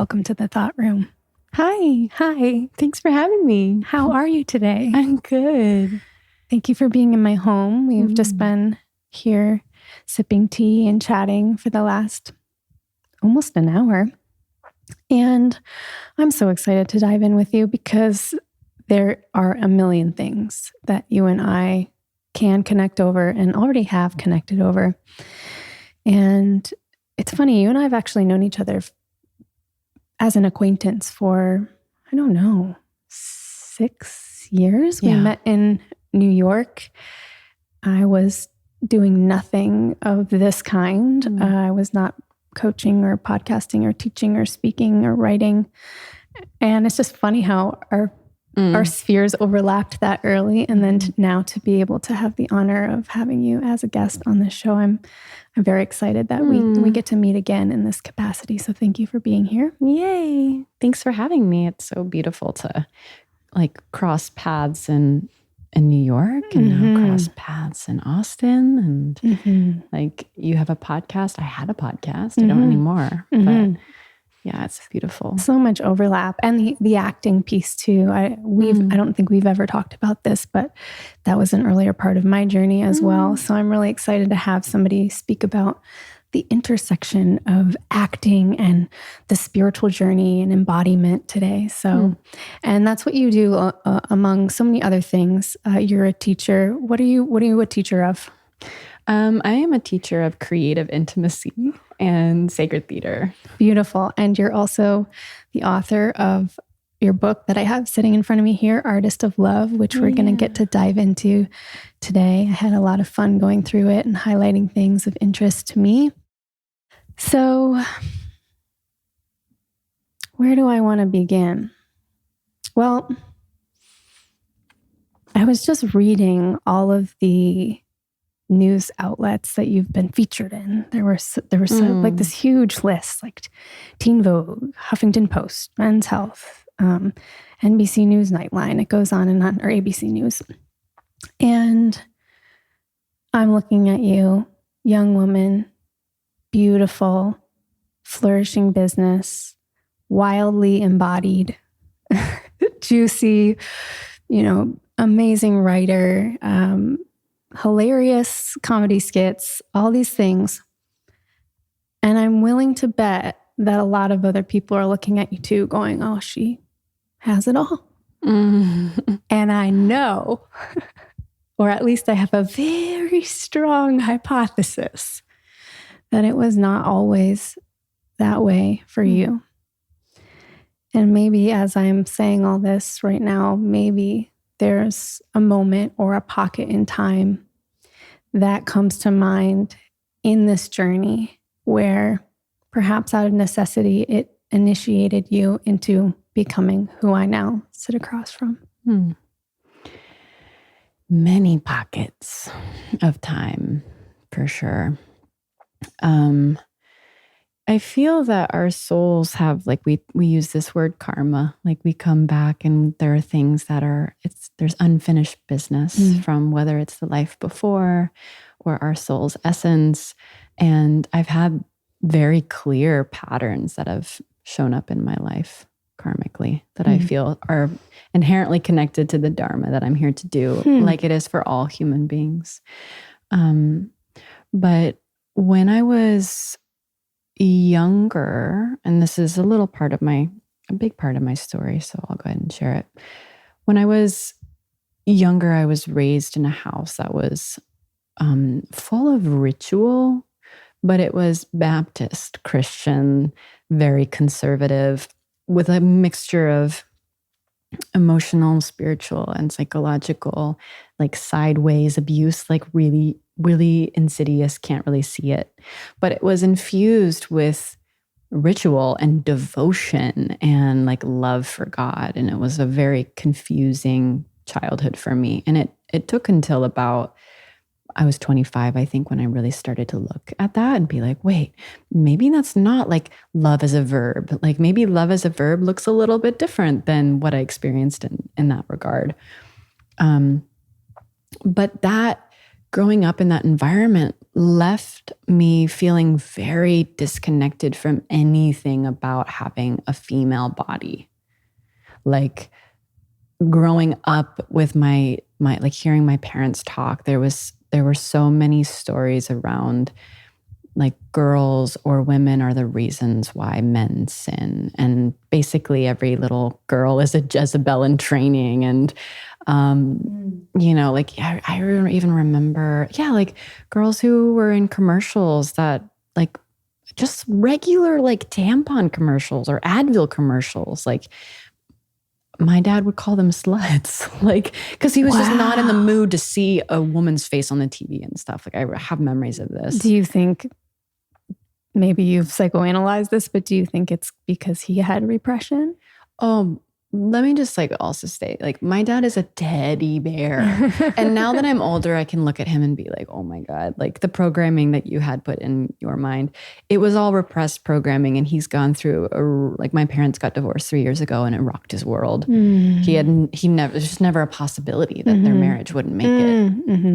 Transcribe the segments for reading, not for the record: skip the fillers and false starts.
Welcome to the Thought Room. Hi. Thanks for having me. How are you today? I'm good. Thank you for being in my home. We've just been here sipping tea and chatting for the last almost an hour. And I'm so excited to dive in with you because there are a million things that you and I can connect over and already have connected over. And it's funny, you and I have actually known each other as an acquaintance for, 6 years. We met in New York. I was doing nothing of this kind. I was not coaching or podcasting or teaching or speaking or writing. And it's just funny how our spheres overlapped that early. And then now to be able to have the honor of having you as a guest on this show, I'm very excited that we get to meet again in this capacity. So thank you for being here. Yay. Thanks for having me. It's so beautiful to cross paths in New York and now cross paths in Austin. And you have a podcast. I had a podcast. I don't anymore. But yeah, it's beautiful. So much overlap. And the acting piece too. I don't think we've ever talked about this, but that was an earlier part of my journey as well. So I'm really excited to have somebody speak about the intersection of acting and the spiritual journey and embodiment today. So, and that's what you do among so many other things. You're a teacher. What are you a teacher of? I am a teacher of creative intimacy and sacred theater. Beautiful. And you're also the author of your book that I have sitting in front of me here, Artist of Love, which we're going to get to dive into today. I had a lot of fun going through it and highlighting things of interest to me. So where do I want to begin? Well, I was just reading all of the news outlets that you've been featured in. There was like this huge list, like Teen Vogue, Huffington Post, Men's Health, NBC News Nightline. It goes on and on, or ABC News. And I'm looking at you, young woman, beautiful, flourishing business, wildly embodied, juicy, amazing writer, hilarious comedy skits, all these things. And I'm willing to bet that a lot of other people are looking at you too, going, oh, she has it all. And I know, or at least I have a very strong hypothesis that it was not always that way for you. And maybe as I'm saying all this right now, maybe there's a moment or a pocket in time that comes to mind in this journey where perhaps out of necessity, it initiated you into becoming who I now sit across from. Many pockets of time, for sure. I feel that our souls have, we use this word karma, we come back and there are things that there's unfinished business from whether it's the life before or our soul's essence. And I've had very clear patterns that have shown up in my life karmically that I feel are inherently connected to the dharma that I'm here to do, like it is for all human beings. But when I was younger, and this is a big part of my story, so I'll go ahead and share it. When I was younger, I was raised in a house that was full of ritual, but it was Baptist, Christian, very conservative, with a mixture of emotional, spiritual, and psychological, sideways abuse, really, really insidious, can't really see it. But it was infused with ritual and devotion and love for God. And it was a very confusing childhood for me. And it took until about, I was 25, I think, when I really started to look at that and be wait, maybe that's not love as a verb. Maybe love as a verb looks a little bit different than what I experienced in that regard. But that growing up in that environment left me feeling very disconnected from anything about having a female body. Like growing up with my like hearing my parents talk, there were so many stories around like girls or women are the reasons why men sin. And basically every little girl is a Jezebel in training. And, like I even remember, like girls who were in commercials that like just regular like tampon commercials or Advil commercials, like my dad would call them sluts, like, because he was just not in the mood to see a woman's face on the TV and stuff. Like, I have memories of this. Do you think, maybe you've psychoanalyzed this, but do you think it's because he had repression? Let me just like also state, like, my dad is a teddy bear. And now that I'm older, I can look at him and be like, oh my God, like the programming that you had put in your mind, it was all repressed programming. And he's gone through, like my parents got divorced 3 years ago and it rocked his world. There's just never a possibility that their marriage wouldn't make it.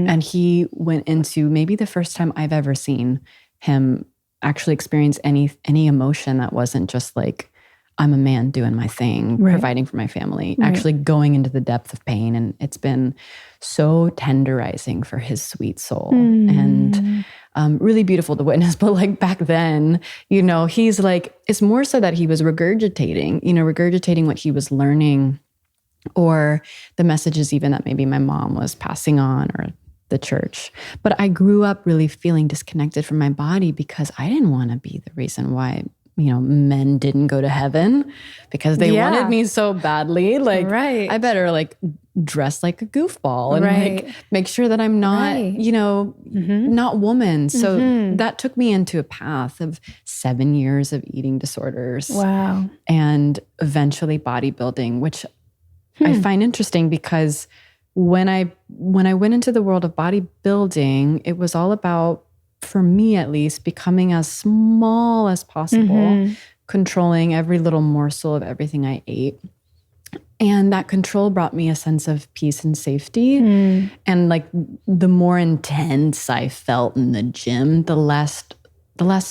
And he went into maybe the first time I've ever seen him actually experience any emotion that wasn't just like, I'm a man doing my thing, providing for my family, actually going into the depth of pain. And it's been so tenderizing for his sweet soul and really beautiful to witness. But like back then, he's like, it's more so that he was regurgitating what he was learning or the messages even that maybe my mom was passing on or the church. But I grew up really feeling disconnected from my body because I didn't want to be the reason why men didn't go to heaven because they wanted me so badly. Like, I better like dress like a goofball and like make sure that I'm not, not woman. So that took me into a path of 7 years of eating disorders. Wow. And eventually bodybuilding, which I find interesting because when I went into the world of bodybuilding, it was all about, for me at least, becoming as small as possible, controlling every little morsel of everything I ate. And that control brought me a sense of peace and safety. And like the more intense I felt in the gym, the less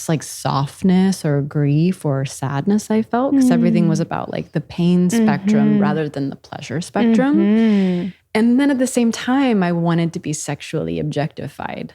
like softness or grief or sadness I felt, because everything was about like the pain spectrum rather than the pleasure spectrum. And then at the same time, I wanted to be sexually objectified.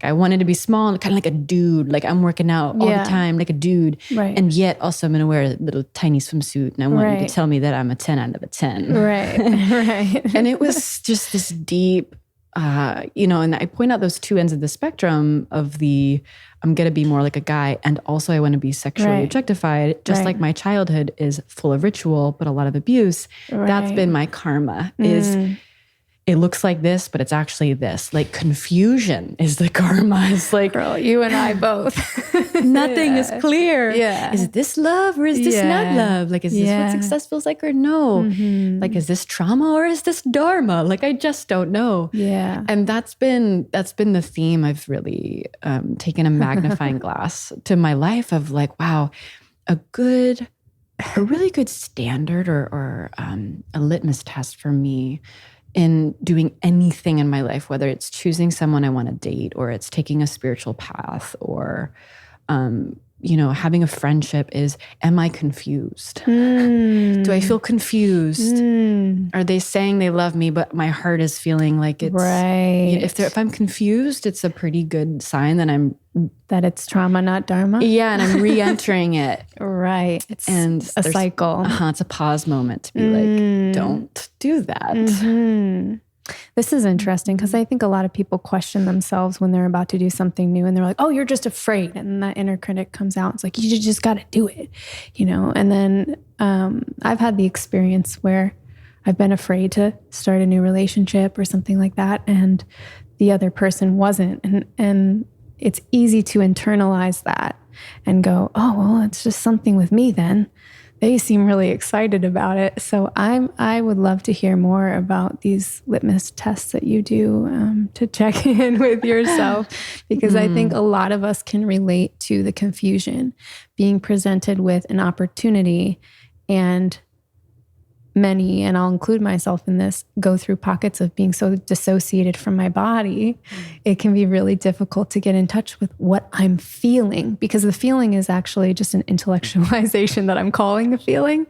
I wanted to be small, kind of like a dude. Like I'm working out all the time, like a dude. And yet also I'm going to wear a little tiny swimsuit. And I want you to tell me that I'm a 10 out of a 10. And it was just this deep, and I point out those two ends of the spectrum of the, I'm going to be more like a guy. And also I want to be sexually objectified, just like my childhood is full of ritual, but a lot of abuse. That's been my karma is... It looks like this, but it's actually this. Like confusion is the karma. It's like, girl, you and I both. Nothing is clear. Is this love or is this not love? Like, is this what success feels like or no? Like, is this trauma or is this dharma? Like, I just don't know. And that's been the theme. I've really taken a magnifying glass to my life of like, wow, a really good standard or a litmus test for me in doing anything in my life, whether it's choosing someone I want to date or it's taking a spiritual path or, having a friendship is, am I confused? Do I feel confused? Are they saying they love me, but my heart is feeling like it's... If I'm confused, it's a pretty good sign that it's trauma, not dharma. And I'm re-entering it. It's a cycle. It's a pause moment to be like, don't do that. This is interesting because I think a lot of people question themselves when they're about to do something new and they're like, oh, you're just afraid. And that inner critic comes out. It's like, you just got to do it, And then I've had the experience where I've been afraid to start a new relationship or something like that. And the other person wasn't. And it's easy to internalize that and go, oh, well, it's just something with me then. They seem really excited about it. So I would love to hear more about these litmus tests that you do to check in with yourself, because I think a lot of us can relate to the confusion, being presented with an opportunity and many, and I'll include myself in this, go through pockets of being so dissociated from my body, it can be really difficult to get in touch with what I'm feeling, because the feeling is actually just an intellectualization that I'm calling a feeling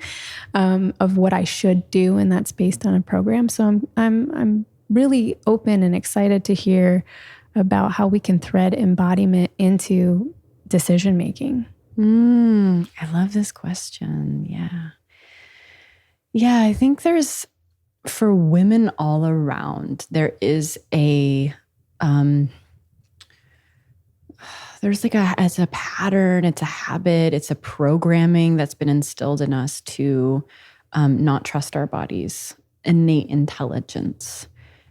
of what I should do, and that's based on a program. So I'm really open and excited to hear about how we can thread embodiment into decision making. I love this question. Yeah, I think for women all around, there is it's a pattern, it's a habit, it's a programming that's been instilled in us to not trust our bodies, innate intelligence.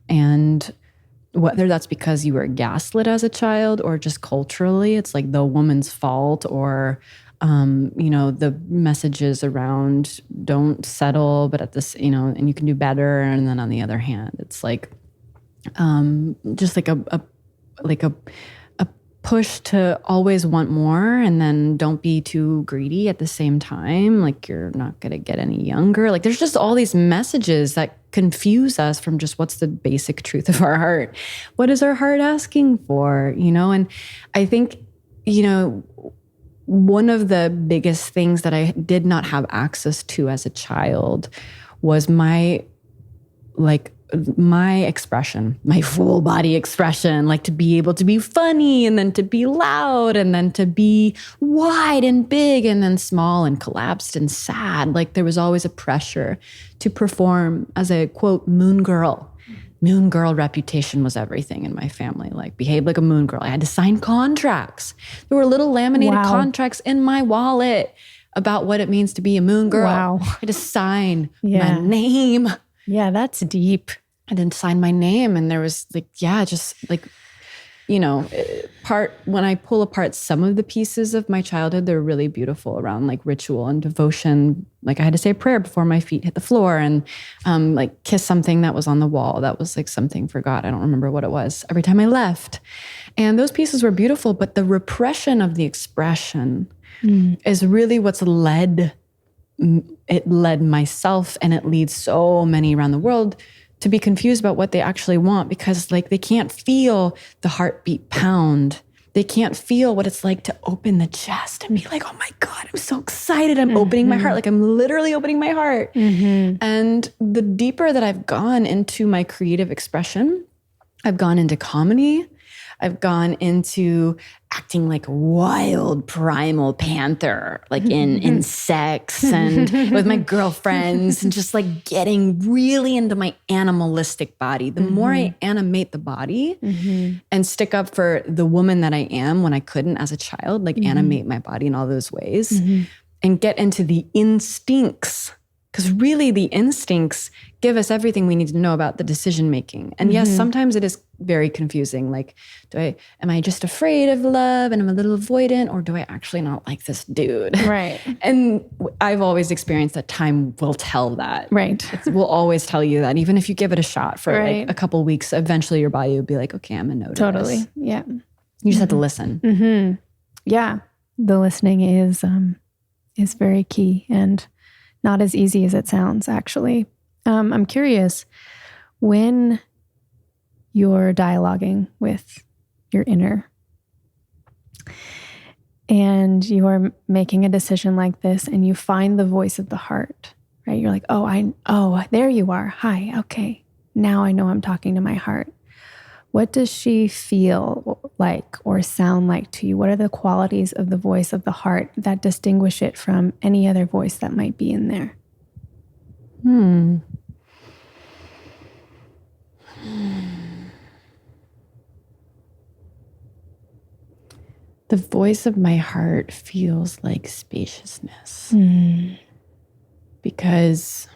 And whether that's because you were gaslit as a child or just culturally, it's like the woman's fault, or the messages around don't settle, but at this, and you can do better. And then on the other hand, it's like just like a push to always want more, and then don't be too greedy at the same time. Like, you're not going to get any younger. Like, there's just all these messages that confuse us from just what's the basic truth of our heart. What is our heart asking for? And I think, one of the biggest things that I did not have access to as a child was my expression, my full body expression, like to be able to be funny, and then to be loud, and then to be wide and big, and then small and collapsed and sad. Like, there was always a pressure to perform as a, quote, moon girl. Moon girl reputation was everything in my family. Like, behave like a moon girl. I had to sign contracts. There were little laminated contracts in my wallet about what it means to be a moon girl. Wow. I had to sign my name. Yeah, that's deep. I didn't sign my name. And there was when I pull apart some of the pieces of my childhood, they're really beautiful around like ritual and devotion. Like, I had to say a prayer before my feet hit the floor, and kiss something that was on the wall. That was like something for God. I don't remember what it was. Every time I left. And those pieces were beautiful, but the repression of the expression is really what's led myself, and it leads so many around the world to be confused about what they actually want, because like they can't feel the heartbeat pound. They can't feel what it's like to open the chest and be like, oh my God, I'm so excited. I'm opening my heart. Like, I'm literally opening my heart. And the deeper that I've gone into my creative expression, I've gone into comedy. I've gone into acting like a wild primal panther, like in sex and with my girlfriends, and just like getting really into my animalistic body. The more I animate the body and stick up for the woman that I am when I couldn't as a child, like animate my body in all those ways and get into the instincts. Because really the instincts give us everything we need to know about the decision making. And yes, sometimes it is very confusing. Like, am I just afraid of love and I'm a little avoidant, or do I actually not like this dude? Right. And I've always experienced that time will tell that. Right. It will always tell you that. Even if you give it a shot for like a couple of weeks, eventually your body will be like, okay, I'm a no to Totally. this. Yeah. You just have to listen. Yeah. The listening is very key, and not as easy as it sounds, actually. I'm curious, when you're dialoguing with your inner and you're making a decision like this, and you find the voice of the heart, right? You're like, oh, there you are. Hi. Okay. Now I know I'm talking to my heart. What does she feel like or sound like to you? What are the qualities of the voice of the heart that distinguish it from any other voice that might be in there? The voice of my heart feels like spaciousness. Because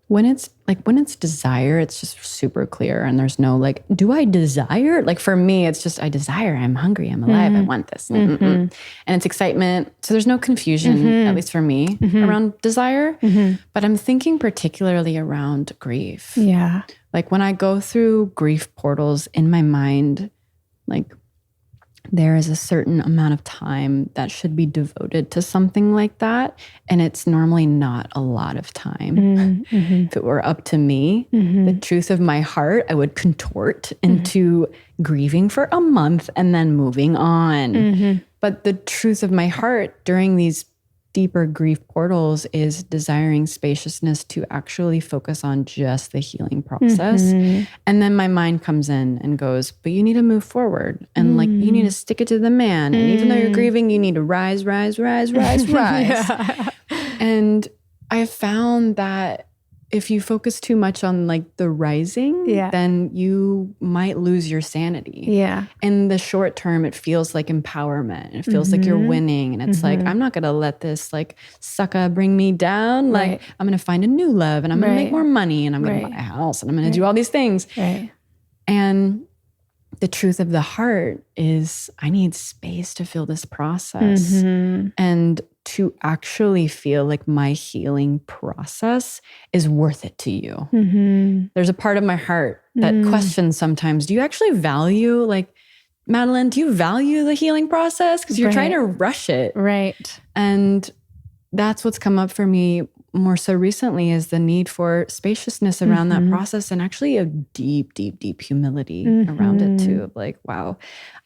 when it's desire, it's just super clear, and there's no like, do I desire? Like, for me, it's just, I desire, I'm hungry, I'm alive, I want this. And it's excitement. So there's no confusion, at least for me, around desire. But I'm thinking particularly around grief. Yeah. Like, when I go through grief portals in my mind, like, there is a certain amount of time that should be devoted to something like that. And it's normally not a lot of time. Mm-hmm. If it were up to me, the truth of my heart, I would contort into grieving for a month and then moving on. But the truth of my heart during these deeper grief portals is desiring spaciousness to actually focus on just the healing process. And then my mind comes in and goes, but you need to move forward. And like, you need to stick it to the man. And even though you're grieving, you need to rise. Yeah. And I found that if you focus too much on like the rising, then you might lose your sanity. Yeah. In the short term, it feels like empowerment. It feels like you're winning. And it's like, I'm not going to let this like sucker bring me down. Like I'm going to find a new love and I'm going to make more money and I'm going to buy a house and I'm going to do all these things. And the truth of the heart is I need space to feel this process and to actually feel like my healing process is worth it to you. There's a part of my heart that questions sometimes, do you actually value, like, Madelyn, do you value the healing process? Because you're trying to rush it. Right. And that's what's come up for me more so recently is the need for spaciousness around that process and actually a deep, deep, deep humility around it too. Like, wow,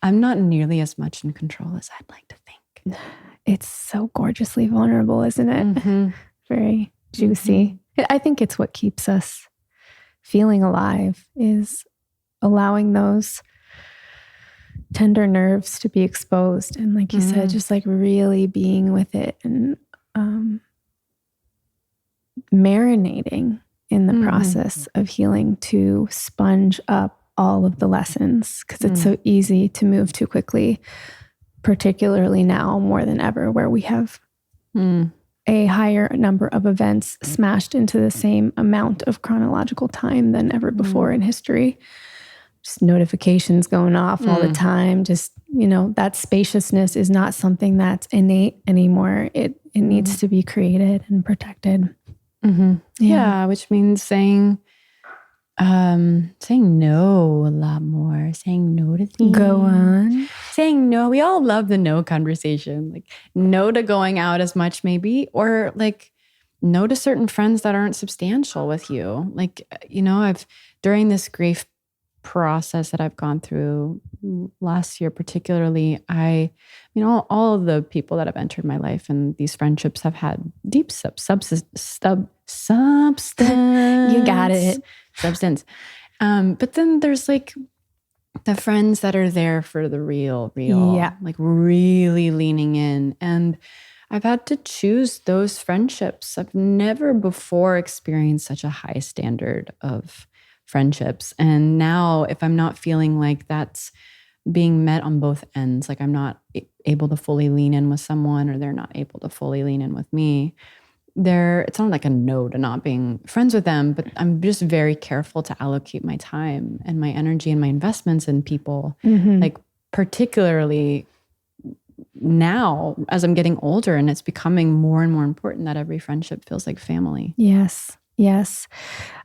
I'm not nearly as much in control as I'd like to think. It's so gorgeously vulnerable, isn't it? Very juicy. I think it's what keeps us feeling alive is allowing those tender nerves to be exposed. And like you said, just like really being with it and marinating in the process of healing to sponge up all of the lessons because it's so easy to move too quickly, particularly now more than ever, where we have a higher number of events smashed into the same amount of chronological time than ever before in history. Just notifications going off all the time. Just, you know, that spaciousness is not something that's innate anymore. It needs to be created and protected. Yeah, which means saying no a lot more, saying no to things. Go on. Saying no. We all love the no conversation. Like no to going out as much maybe, or like no to certain friends that aren't substantial with you. Like, you know, during this grief process that I've gone through last year, particularly, all of the people that have entered my life and these friendships have had deep substance. You got it. Substance. But then there's like the friends that are there for the real, like really leaning in. And I've had to choose those friendships. I've never before experienced such a high standard of friendships. And now if I'm not feeling like that's being met on both ends, like I'm not able to fully lean in with someone or they're not able to fully lean in with me, it's not like a no to not being friends with them, but I'm just very careful to allocate my time and my energy and my investments in people. Like particularly now as I'm getting older and it's becoming more and more important that every friendship feels like family. Yes.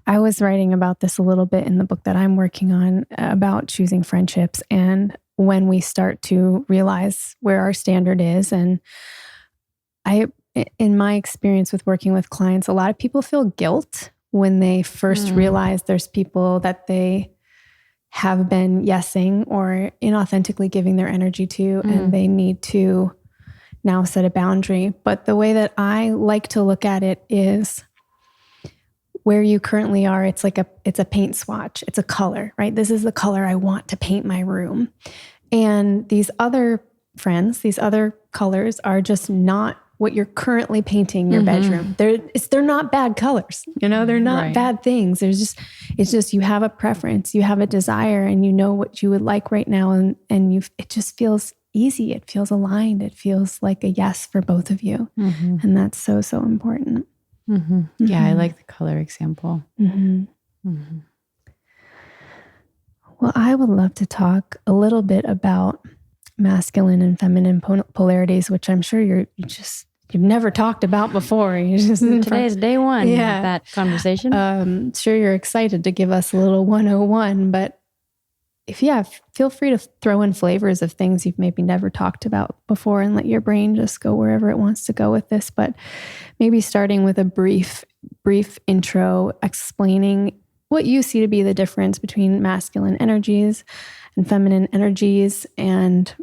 I was writing about this a little bit in the book that I'm working on about choosing friendships and when we start to realize where our standard is. And in my experience with working with clients, a lot of people feel guilt when they first realize there's people that they have been yesing or inauthentically giving their energy to, and they need to now set a boundary. But the way that I like to look at it is where you currently are, it's a paint swatch. It's a color, right? This is the color I want to paint my room. And these other friends, these other colors are just not what you're currently painting your bedroom. They're not bad colors. You know, they're not bad things. It's just you have a preference, you have a desire, and you know what you would like right now. And it just feels easy. It feels aligned. It feels like a yes for both of you. And that's so, so important. Yeah, I like the color example. Well, I would love to talk a little bit about masculine and feminine polarities, which I'm sure you've never talked about before. Today's day one of that conversation. Sure you're excited to give us a little 101, but feel free to throw in flavors of things you've maybe never talked about before and let your brain just go wherever it wants to go with this. But maybe starting with a brief intro explaining what you see to be the difference between masculine energies and feminine energies, and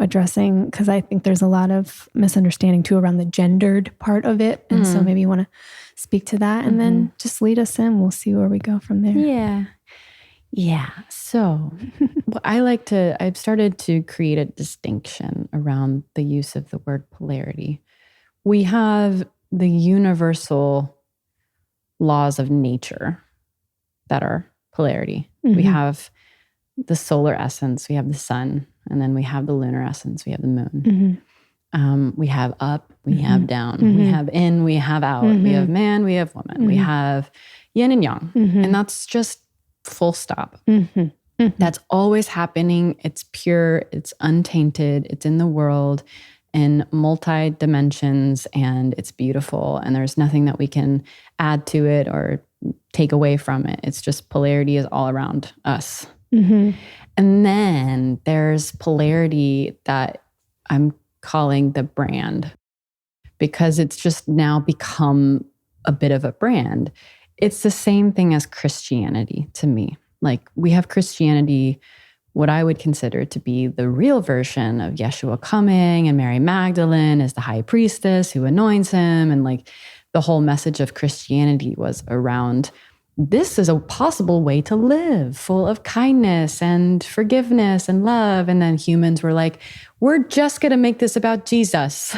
addressing, because I think there's a lot of misunderstanding too around the gendered part of it. And so maybe you want to speak to that and then just lead us in. We'll see where we go from there. Yeah. So I've started to create a distinction around the use of the word polarity. We have the universal laws of nature that are polarity. We have the solar essence, we have the sun, and then we have the lunar essence, we have the moon. We have up, we have down, we have in, we have out, we have man, we have woman, we have yin and yang. And that's just full stop. That's always happening. It's pure, it's untainted, it's in the world in multi dimensions, and it's beautiful. And there's nothing that we can add to it or take away from it. It's just polarity is all around us. And then there's polarity that I'm calling the brand, because it's just now become a bit of a brand. It's the same thing as Christianity to me. Like, we have Christianity, what I would consider to be the real version of Yeshua coming, and Mary Magdalene is the high priestess who anoints him. And like, the whole message of Christianity was around, this is a possible way to live, full of kindness and forgiveness and love. And then humans were like, we're just going to make this about Jesus.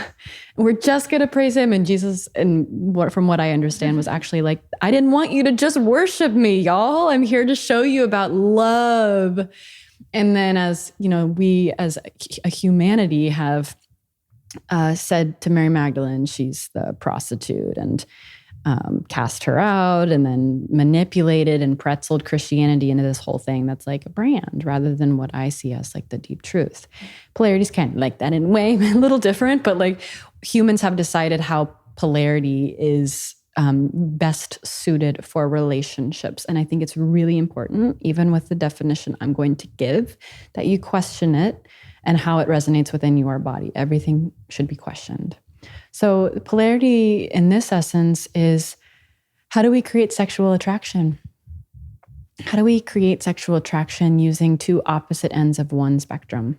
We're just going to praise him. And Jesus, from what I understand, was actually like, I didn't want you to just worship me, y'all. I'm here to show you about love. And then, as you know, we as a humanity have said to Mary Magdalene, she's the prostitute, and cast her out, and then manipulated and pretzeled Christianity into this whole thing that's like a brand rather than what I see as like the deep truth. Polarity's kind of like that in a way, a little different, but like humans have decided how polarity is best suited for relationships. And I think it's really important, even with the definition I'm going to give, that you question it and how it resonates within your body. Everything should be questioned. So polarity in this essence is, how do we create sexual attraction? How do we create sexual attraction using two opposite ends of one spectrum?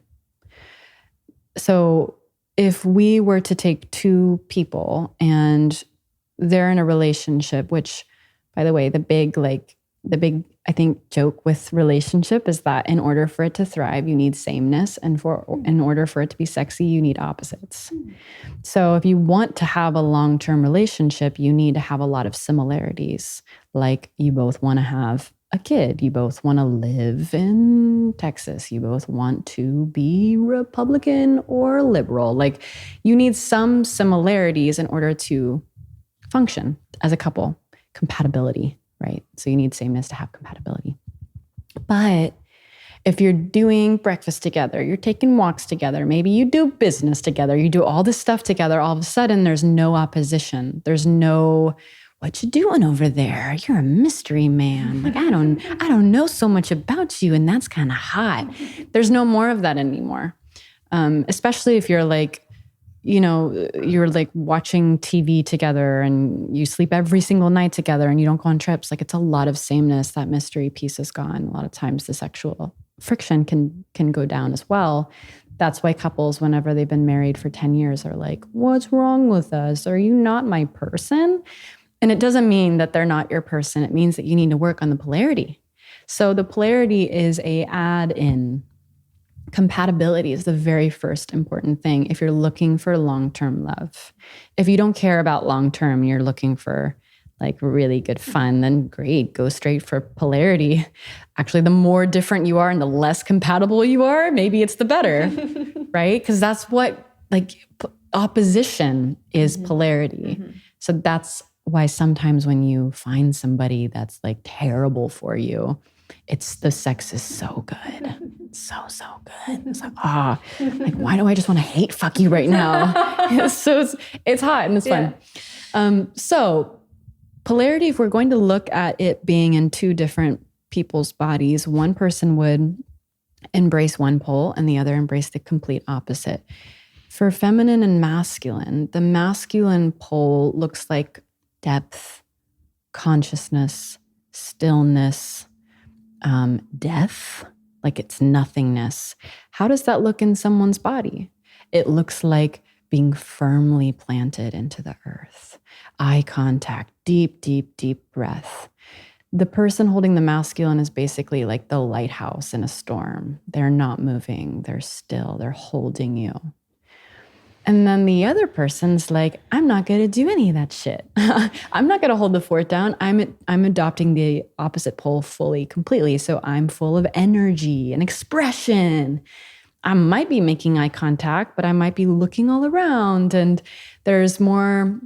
So if we were to take two people and they're in a relationship, which, by the way, the big, I think, joke with relationship is that in order for it to thrive, you need sameness. And in order for it to be sexy, you need opposites. So if you want to have a long-term relationship, you need to have a lot of similarities. Like, you both want to have a kid. You both want to live in Texas. You both want to be Republican or liberal. Like, you need some similarities in order to function as a couple. Compatibility. Right? So you need sameness to have compatibility. But if you're doing breakfast together, you're taking walks together, maybe you do business together, you do all this stuff together, all of a sudden there's no opposition. There's no, what you doing over there? You're a mystery man. Like, I don't know so much about you, and that's kind of hot. There's no more of that anymore. Especially if you're like, you're like watching TV together and you sleep every single night together and you don't go on trips. Like, it's a lot of sameness. That mystery piece is gone. A lot of times the sexual friction can go down as well. That's why couples, whenever they've been married for 10 years, are like, what's wrong with us? Are you not my person? And it doesn't mean that they're not your person. It means that you need to work on the polarity. So the polarity is a add-in. Compatibility is the very first important thing if you're looking for long-term love. If you don't care about long-term, you're looking for like really good fun, then great, go straight for polarity. Actually, the more different you are and the less compatible you are, maybe it's the better, right? Because that's what, like, opposition is polarity. So that's why sometimes when you find somebody that's like terrible for you, the sex is so good. So good. It's like, like, why do I just want to hate fuck you right now? So it's hot and it's fun. So polarity, if we're going to look at it being in two different people's bodies, one person would embrace one pole and the other embrace the complete opposite. For feminine and masculine, the masculine pole looks like depth, consciousness, stillness, death, like it's nothingness. How does that look in someone's body? It looks like being firmly planted into the earth. Eye contact, deep, deep, deep breath. The person holding the masculine is basically like the lighthouse in a storm. They're not moving. They're still. They're holding you. And then the other person's like, I'm not going to do any of that shit. I'm not going to hold the fort down. I'm adopting the opposite pole fully, completely. So I'm full of energy and expression. I might be making eye contact, but I might be looking all around. And there's more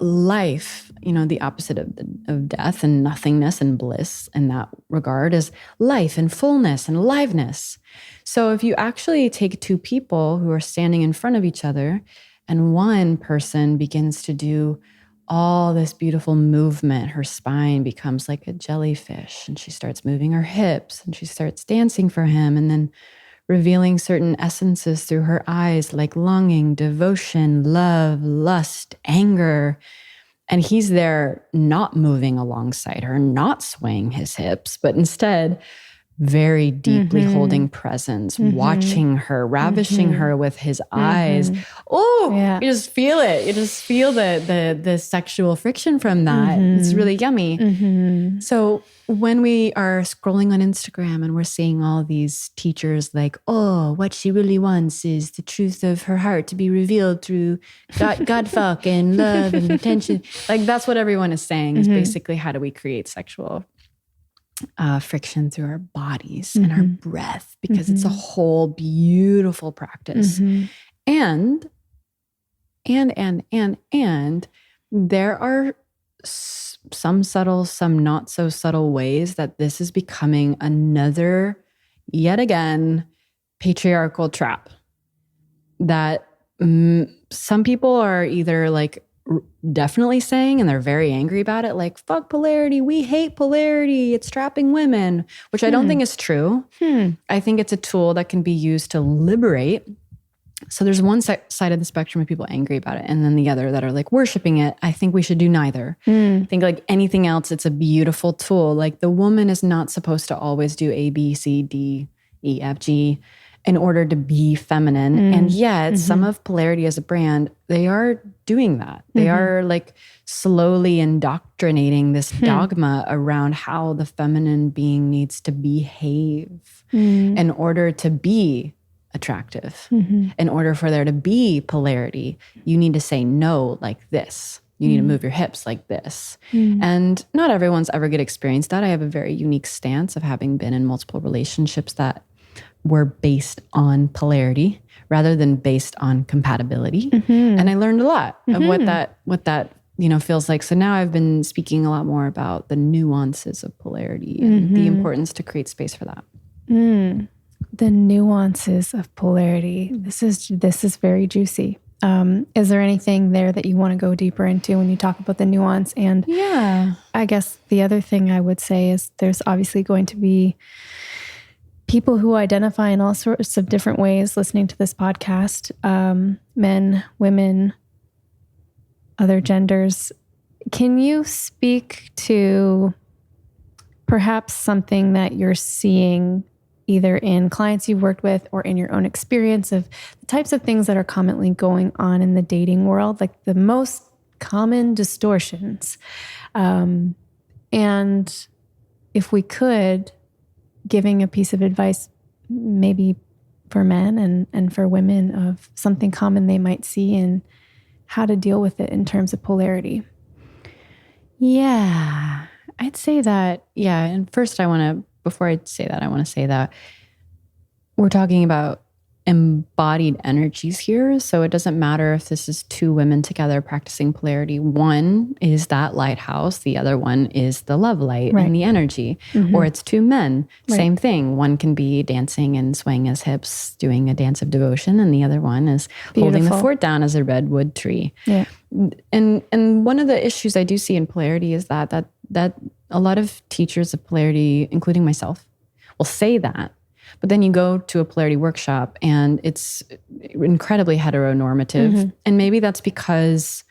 life, the opposite of death and nothingness and bliss in that regard is life and fullness and aliveness. So if you actually take two people who are standing in front of each other and one person begins to do all this beautiful movement, her spine becomes like a jellyfish and she starts moving her hips and she starts dancing for him and then revealing certain essences through her eyes like longing, devotion, love, lust, anger. And he's there not moving alongside her, not swaying his hips, but instead very deeply holding presence, watching her, ravishing her with his eyes. Oh, yeah. You just feel it. You just feel the sexual friction from that. It's really yummy. So when we are scrolling on Instagram and we're seeing all these teachers like, oh, what she really wants is the truth of her heart to be revealed through God fuck and love and attention. Like that's what everyone is saying is basically how do we create sexual friction through our bodies and our breath, because it's a whole beautiful practice. And there are some subtle, some not so subtle ways that this is becoming another, yet again, patriarchal trap that some people are either like definitely saying, and they're very angry about it, like, fuck polarity, we hate polarity, it's trapping women, which I don't think is true. I think it's a tool that can be used to liberate. So there's one side of the spectrum of people angry about it, and then the other that are like worshiping it. I think we should do neither. I think like anything else, it's a beautiful tool. Like the woman is not supposed to always do A, B, C, D, E, F, G in order to be feminine. And yet some of Polarity as a brand, they are doing that. They are like slowly indoctrinating this dogma around how the feminine being needs to behave in order to be attractive. In order for there to be polarity, you need to say no like this. You need to move your hips like this. And not everyone's ever going to experience that. I have a very unique stance of having been in multiple relationships that were based on polarity rather than based on compatibility. And I learned a lot of what that feels like. So now I've been speaking a lot more about the nuances of polarity and the importance to create space for that. The nuances of polarity. This is very juicy. Is there anything there that you want to go deeper into when you talk about the nuance? And I guess the other thing I would say is there's obviously going to be people who identify in all sorts of different ways listening to this podcast, men, women, other genders. Can you speak to perhaps something that you're seeing either in clients you've worked with or in your own experience of the types of things that are commonly going on in the dating world, like the most common distortions? And if we could, giving a piece of advice maybe for men and for women of something common they might see and how to deal with it in terms of polarity. Yeah, I'd say that. Yeah. And first before I say that we're talking about embodied energies here. So it doesn't matter if this is two women together practicing polarity. One is that lighthouse. The other one is the love light and the energy. Or it's two men. Same thing. One can be dancing and swaying his hips, doing a dance of devotion. And the other one is holding the fort down as a redwood tree. Yeah. And one of the issues I do see in polarity is that a lot of teachers of polarity, including myself, will say that. But then you go to a polarity workshop and it's incredibly heteronormative. Mm-hmm. And maybe that's because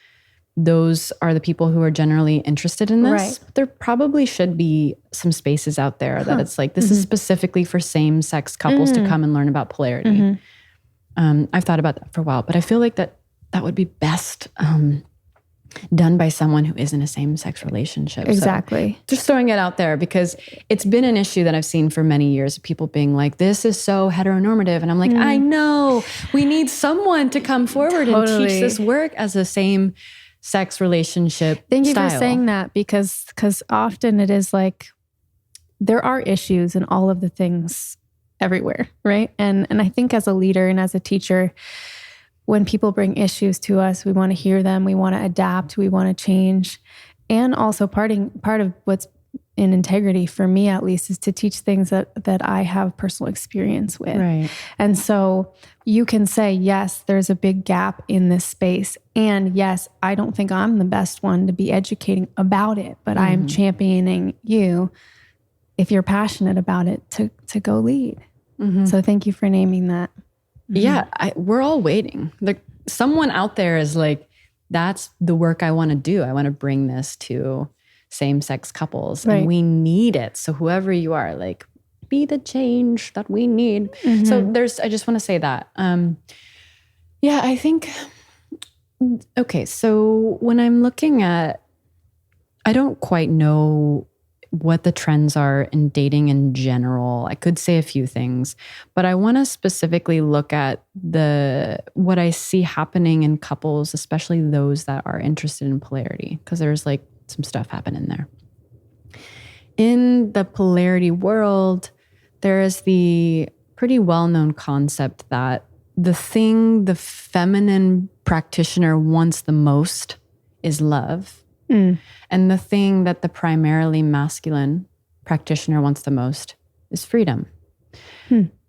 those are the people who are generally interested in this. Right. But there probably should be some spaces out there that it's like, this is specifically for same-sex couples to come and learn about polarity. I've thought about that for a while, but I feel like that would be best done by someone who is in a same-sex relationship. Exactly. So just throwing it out there because it's been an issue that I've seen for many years, people being like, this is so heteronormative. And I'm like, I know, we need someone to come forward and teach this work as a same-sex relationship Thank you style. for saying that because often it is like, there are issues in all of the things everywhere, right? And I think as a leader and as a teacher, when people bring issues to us, we want to hear them, we want to adapt, we want to change. And also part of what's in integrity, for me at least, is to teach things that I have personal experience with. Right. And so you can say, yes, there's a big gap in this space. And yes, I don't think I'm the best one to be educating about it, but I'm championing you, if you're passionate about it, to go lead. So thank you for naming that. Yeah, we're all waiting. Someone out there is like, that's the work I want to do. I want to bring this to same-sex couples, and we need it. So whoever you are, like, be the change that we need. So I just want to say that. Yeah, I think, okay, so when I'm looking at, I don't quite know what the trends are in dating in general. I could say a few things, but I want to specifically look at what I see happening in couples, especially those that are interested in polarity, because there's like some stuff happening there. In the polarity world, there is the pretty well-known concept that the thing the feminine practitioner wants the most is love. And the thing that the primarily masculine practitioner wants the most is freedom.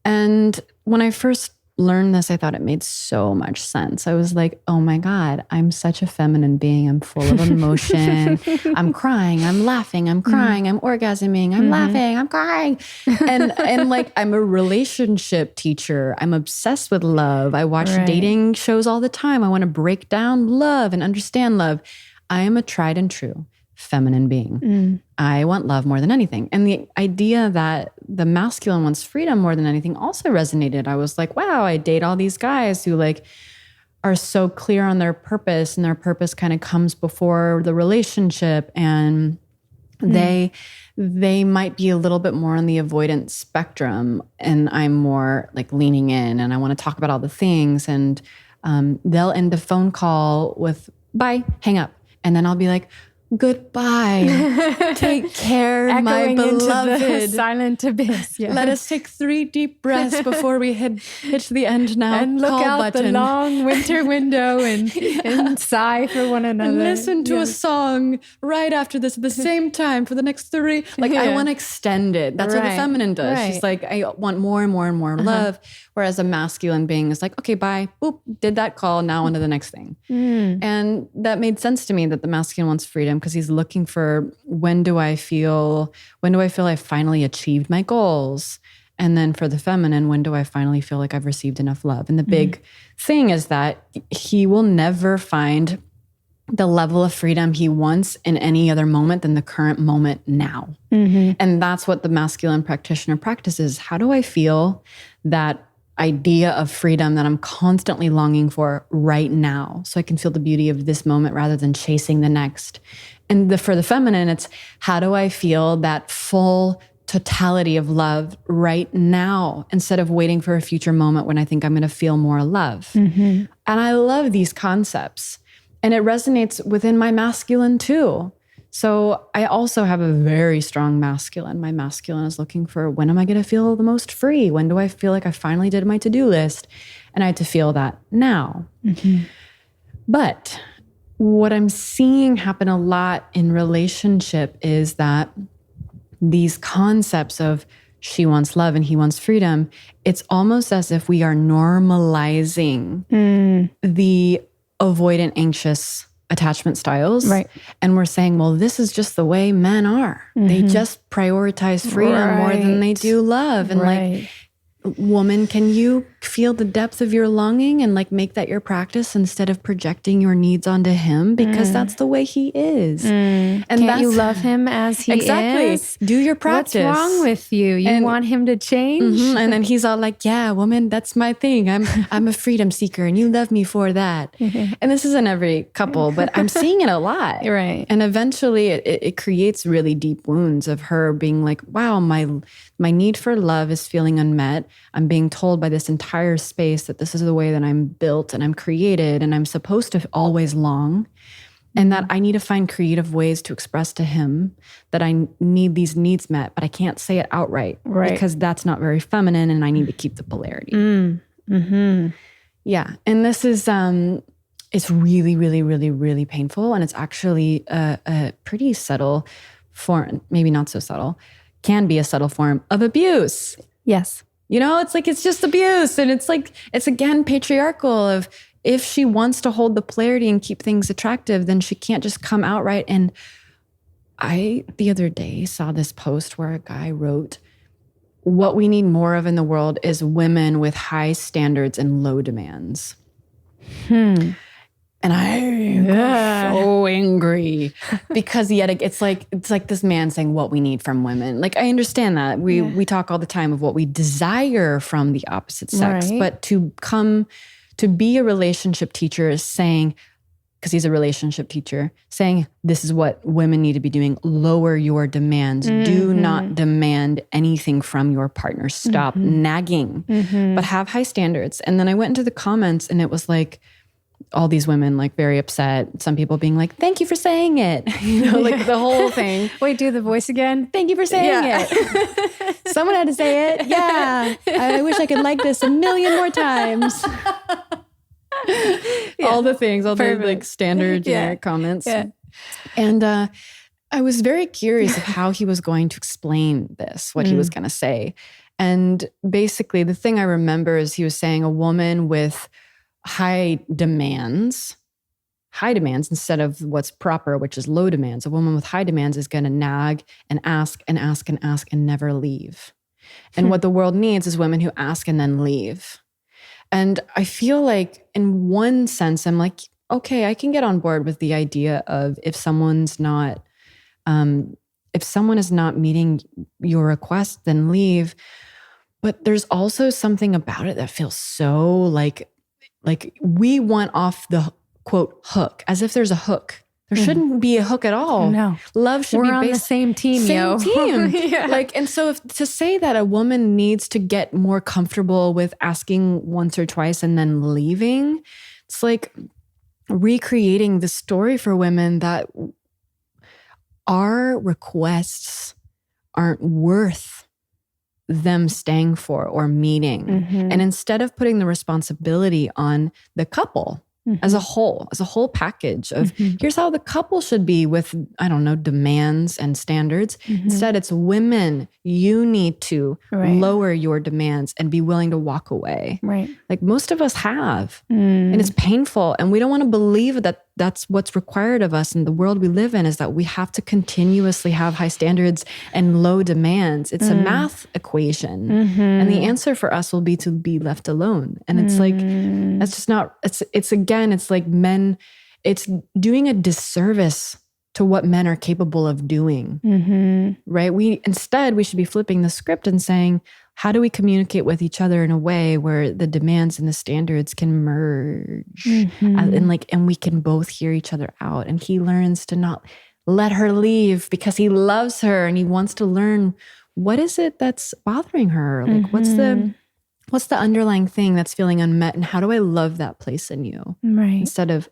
And when I first learned this, I thought it made so much sense. I was like, oh my God, I'm such a feminine being. I'm full of emotion. I'm crying. I'm laughing. I'm crying. I'm orgasming. I'm laughing. I'm crying. And like, I'm a relationship teacher. I'm obsessed with love. I watch dating shows all the time. I want to break down love and understand love. I am a tried and true feminine being. I want love more than anything. And the idea that the masculine wants freedom more than anything also resonated. I was like, wow, I date all these guys who like are so clear on their purpose, and their purpose kind of comes before the relationship. And they might be a little bit more on the avoidance spectrum, and I'm more like leaning in, and I want to talk about all the things. And they'll end the phone call with, bye, hang up. And then I'll be like, goodbye. Take care, my beloved. Into the silent abyss. Yes. Let us take 3 deep breaths before we hit the end now. And look out the long winter window and sigh for one another. And listen to a song right after this at the same time for the next 3. Like, I want to extend it. That's what the feminine does. She's like, I want more and more and more love. Whereas a masculine being is like, okay, bye. Boop, did that call. Now on to the next thing. And that made sense to me, that the masculine wants freedom because he's looking for, when do I feel I finally achieved my goals? And then for the feminine, when do I finally feel like I've received enough love? And the big thing is that he will never find the level of freedom he wants in any other moment than the current moment now. And that's what the masculine practitioner practices. How do I feel that idea of freedom that I'm constantly longing for right now, so I can feel the beauty of this moment rather than chasing the next? And for the feminine, it's, how do I feel that full totality of love right now, instead of waiting for a future moment when I think I'm going to feel more love? And I love these concepts, and it resonates within my masculine too. So I also have a very strong masculine. My masculine is looking for, when am I going to feel the most free? When do I feel like I finally did my to-do list? And I had to feel that now. But what I'm seeing happen a lot in relationship is that these concepts of she wants love and he wants freedom, it's almost as if we are normalizing the avoidant, anxious attachment styles. Right. And we're saying, well, this is just the way men are. They just prioritize freedom more than they do love. And like, woman, can you feel the depth of your longing and like make that your practice instead of projecting your needs onto him? Because that's the way he is. And can't you love him as he is? Do your practice. What's wrong with you? You want him to change? And then he's all like, yeah, woman, that's my thing. I'm a freedom seeker and you love me for that. And this isn't every couple, but I'm seeing it a lot. Right. And eventually it creates really deep wounds of her being like, wow, my need for love is feeling unmet. I'm being told by this entire space that this is the way that I'm built and I'm created and I'm supposed to always long. And that I need to find creative ways to express to him that I need these needs met, but I can't say it outright because that's not very feminine and I need to keep the polarity. Yeah. And this is, it's really, really, really, really painful. And it's actually a pretty subtle form, maybe not so subtle, can be a subtle form of abuse. Yes. You know, it's like, it's just abuse. And it's like, it's again, patriarchal of if she wants to hold the polarity and keep things attractive, then she can't just come outright. And I, the other day, saw this post where a guy wrote, what we need more of in the world is women with high standards and low demands. And I got so angry because yet it's like this man saying what we need from women. Like, I understand that we talk all the time of what we desire from the opposite sex, but to come to be a relationship teacher is saying, because he's a relationship teacher, saying this is what women need to be doing. Lower your demands. Do not demand anything from your partner. Stop nagging, but have high standards. And then I went into the comments and it was like, all these women like very upset. Some people being like, thank you for saying it. You know, like the whole thing. Wait, do the voice again. Thank you for saying it. Someone had to say it. Yeah. I wish I could like this a million more times. All the things, all the like standard generic comments. And I was very curious of how he was going to explain this, what he was going to say. And basically the thing I remember is he was saying a woman with high demands instead of what's proper, which is low demands. A woman with high demands is going to nag and ask and ask and ask and never leave. And what the world needs is women who ask and then leave. And I feel like in one sense, I'm like, okay, I can get on board with the idea of if someone is not meeting your request, then leave. But there's also something about it that feels so like we want off the quote hook, as if there's a hook. There shouldn't be a hook at all. No. Love should be on the same team, same team. Like, and so to say that a woman needs to get more comfortable with asking once or twice and then leaving, it's like recreating the story for women that our requests aren't worth them staying for or meeting. And instead of putting the responsibility on the couple as a whole package of here's how the couple should be with, I don't know, demands and standards. Instead, it's women, you need to lower your demands and be willing to walk away. Like most of us have. And it's painful. And we don't want to believe that that's what's required of us in the world we live in, is that we have to continuously have high standards and low demands. It's a math equation. And the answer for us will be to be left alone. And it's like, that's just not, it's like men, it's doing a disservice to what men are capable of doing, right? We should be flipping the script and saying, how do we communicate with each other in a way where the demands and the standards can merge and we can both hear each other out? And he learns to not let her leave because he loves her and he wants to learn, what is it that's bothering her? Like, what's the underlying thing that's feeling unmet, and how do I love that place in you? Instead of,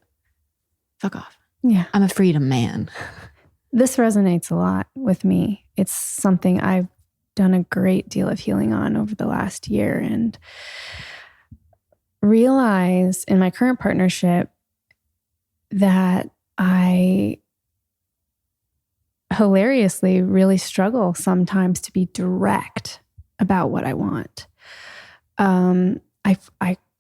fuck off. Yeah. I'm a freedom man. This resonates a lot with me. It's something I've done a great deal of healing on over the last year, and realized in my current partnership that I hilariously really struggle sometimes to be direct about what I want.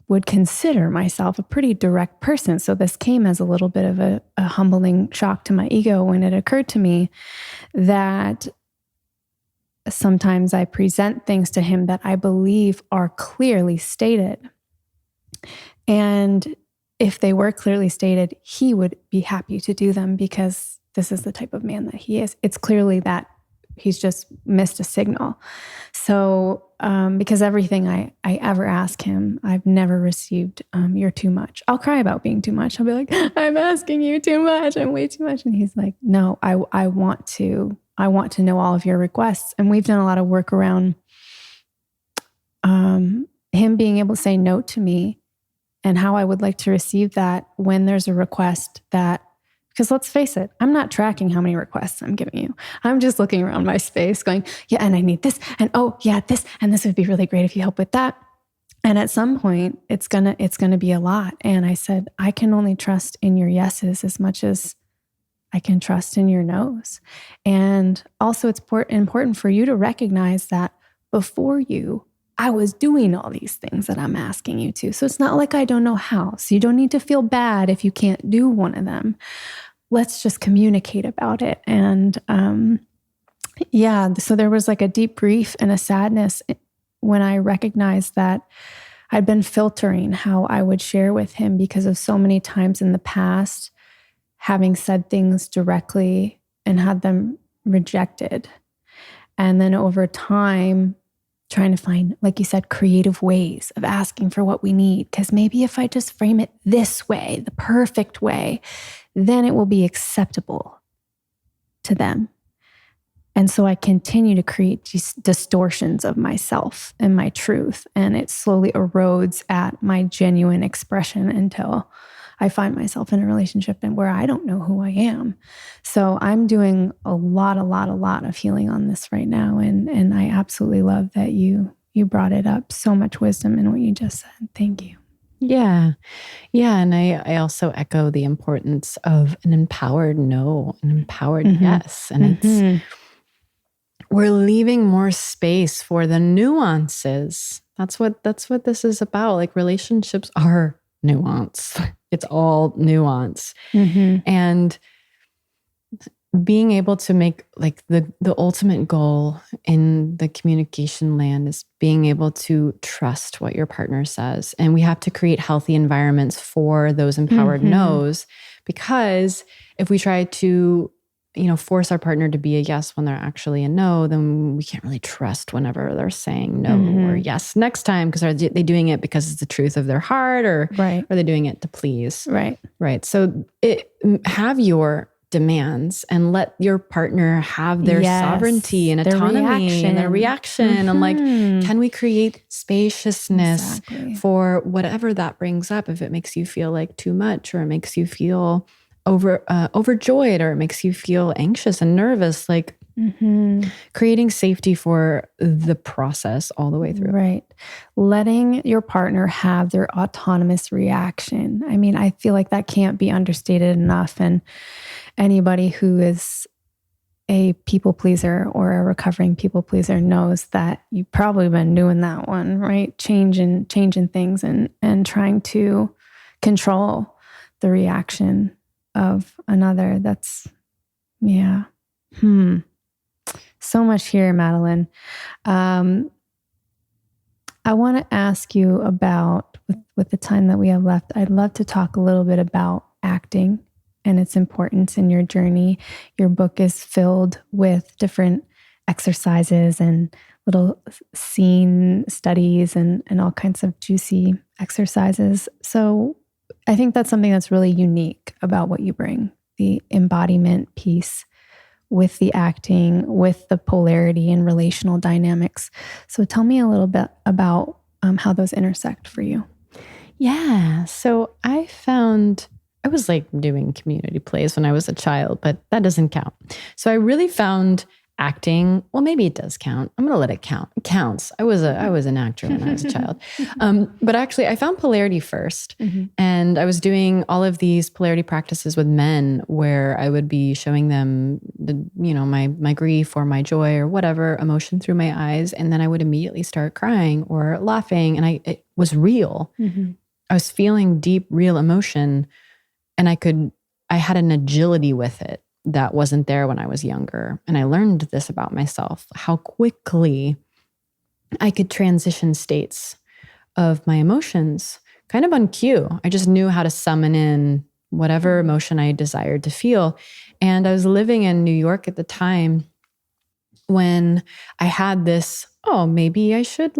would consider myself a pretty direct person. So this came as a little bit of a humbling shock to my ego when it occurred to me that sometimes I present things to him that I believe are clearly stated. And if they were clearly stated, he would be happy to do them because this is the type of man that he is. It's clearly that he's just missed a signal. So, because everything I ever ask him, I've never received, you're too much. I'll cry about being too much. I'll be like, I'm asking you too much. I'm way too much. And he's like, no, I want to know all of your requests. And we've done a lot of work around him being able to say no to me and how I would like to receive that when there's a request that, because let's face it, I'm not tracking how many requests I'm giving you. I'm just looking around my space going, yeah, and I need this, and oh yeah, this, and this would be really great if you help with that. And at some point, it's gonna be a lot. And I said, I can only trust in your yeses as much as I can trust in your no's. And also, it's important for you to recognize that before you, I was doing all these things that I'm asking you to. So it's not like I don't know how. So you don't need to feel bad if you can't do one of them. Let's just communicate about it. And so there was like a deep grief and a sadness when I recognized that I'd been filtering how I would share with him because of so many times in the past, having said things directly and had them rejected. And then over time, trying to find, like you said, creative ways of asking for what we need. Because maybe if I just frame it this way, the perfect way, then it will be acceptable to them. And so I continue to create these distortions of myself and my truth. And it slowly erodes at my genuine expression until I find myself in a relationship and where I don't know who I am. So I'm doing a lot of healing on this right now. And I absolutely love that you brought it up. So much wisdom in what you just said. Thank you. Yeah. Yeah. And I also echo the importance of an empowered no, an empowered yes. And it's, we're leaving more space for the nuances. That's what this is about. Like, relationships are nuance. It's all nuance. And being able to make, like, the ultimate goal in the communication land is being able to trust what your partner says. And we have to create healthy environments for those empowered no's, because if we try to, force our partner to be a yes when they're actually a no, then we can't really trust whenever they're saying no or yes next time, because are they doing it because it's the truth of their heart, or are they doing it to please? Right. So have your demands and let your partner have their sovereignty and autonomy and their reaction. And like, can we create spaciousness for whatever that brings up? If it makes you feel like too much, or it makes you feel overjoyed, or it makes you feel anxious and nervous, like creating safety for the process all the way through. Right. Letting your partner have their autonomous reaction. I mean, I feel like that can't be understated enough. And anybody who is a people pleaser or a recovering people pleaser knows that you've probably been doing that one, right? Changing things and trying to control the reaction of another. That's, so much here, Madelyn. I want to ask you about, with the time that we have left, I'd love to talk a little bit about acting and its importance in your journey. Your book is filled with different exercises and little scene studies and all kinds of juicy exercises. So I think that's something that's really unique about what you bring, the embodiment piece with the acting, with the polarity and relational dynamics. So tell me a little bit about how those intersect for you. Yeah. So I was like doing community plays when I was a child, but that doesn't count. So I really found acting. Well, maybe it does count. I'm going to let it count. It counts. I was an actor when I was a child. But actually I found polarity first. And I was doing all of these polarity practices with men where I would be showing them my grief or my joy or whatever emotion through my eyes. And then I would immediately start crying or laughing. And it was real. I was feeling deep, real emotion. And I had an agility with it that wasn't there when I was younger. And I learned this about myself, how quickly I could transition states of my emotions kind of on cue. I just knew how to summon in whatever emotion I desired to feel. And I was living in New York at the time when I had this, maybe I should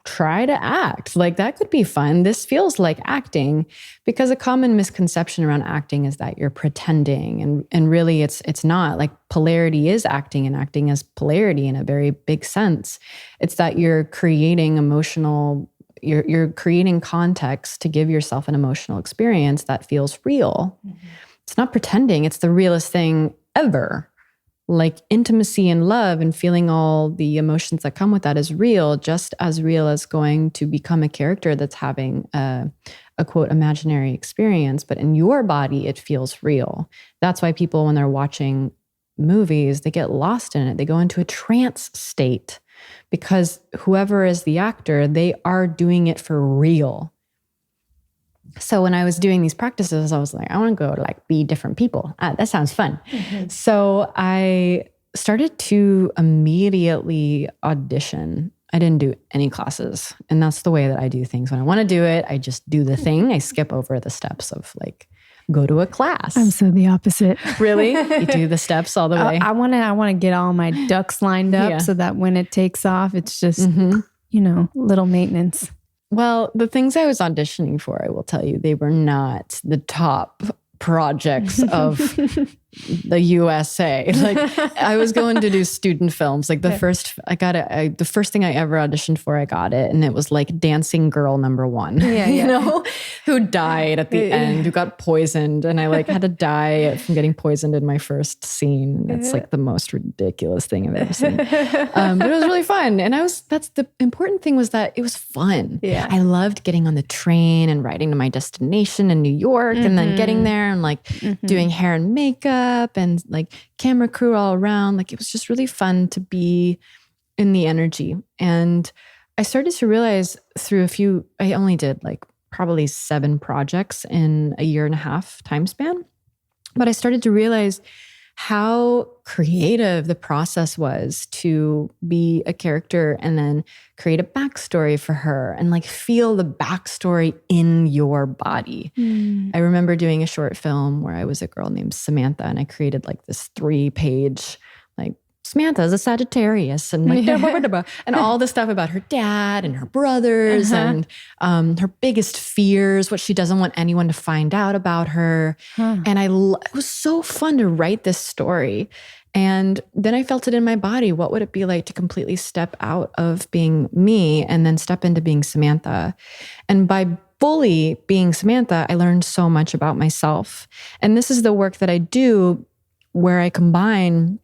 try to act. That could be fun. This feels like acting, because a common misconception around acting is that you're pretending, and really it's not. Polarity is acting, and acting is polarity in a very big sense. It's that you're creating you're creating context to give yourself an emotional experience that feels real. It's not pretending. It's the realest thing ever. Intimacy and love and feeling all the emotions that come with that is real, just as real as going to become a character that's having a quote, imaginary experience. But in your body, it feels real. That's why people, when they're watching movies, they get lost in it. They go into a trance state because whoever is the actor, they are doing it for real. So when I was doing these practices, I was like, I want to go be different people. That sounds fun. So I started to immediately audition. I didn't do any classes. And that's the way that I do things. When I want to do it, I just do the thing. I skip over the steps of go to a class. I'm so the opposite. Really? You do the steps all the way? I want to get all my ducks lined up so that when it takes off, it's just, little maintenance. Well, the things I was auditioning for, I will tell you, they were not the top projects of the USA. I was going to do student films. The first thing I ever auditioned for, I got it. And it was dancing girl #1, who died at the end, who got poisoned. And I had to die from getting poisoned in my first scene. It's the most ridiculous thing I've ever seen. But it was really fun. And that's the important thing, was that it was fun. Yeah. I loved getting on the train and riding to my destination in New York and then getting there and doing hair and makeup and camera crew all around. It was just really fun to be in the energy. And I started to realize I only did probably 7 projects in a 1.5 year time span. But I started to realize how creative the process was to be a character and then create a backstory for her and feel the backstory in your body. I remember doing a short film where I was a girl named Samantha, and I created this 3-page Samantha is a Sagittarius and and all the stuff about her dad and her brothers and her biggest fears, what she doesn't want anyone to find out about her. And it was so fun to write this story. And then I felt it in my body. What would it be like to completely step out of being me and then step into being Samantha? And by fully being Samantha, I learned so much about myself. And this is the work that I do, where I combine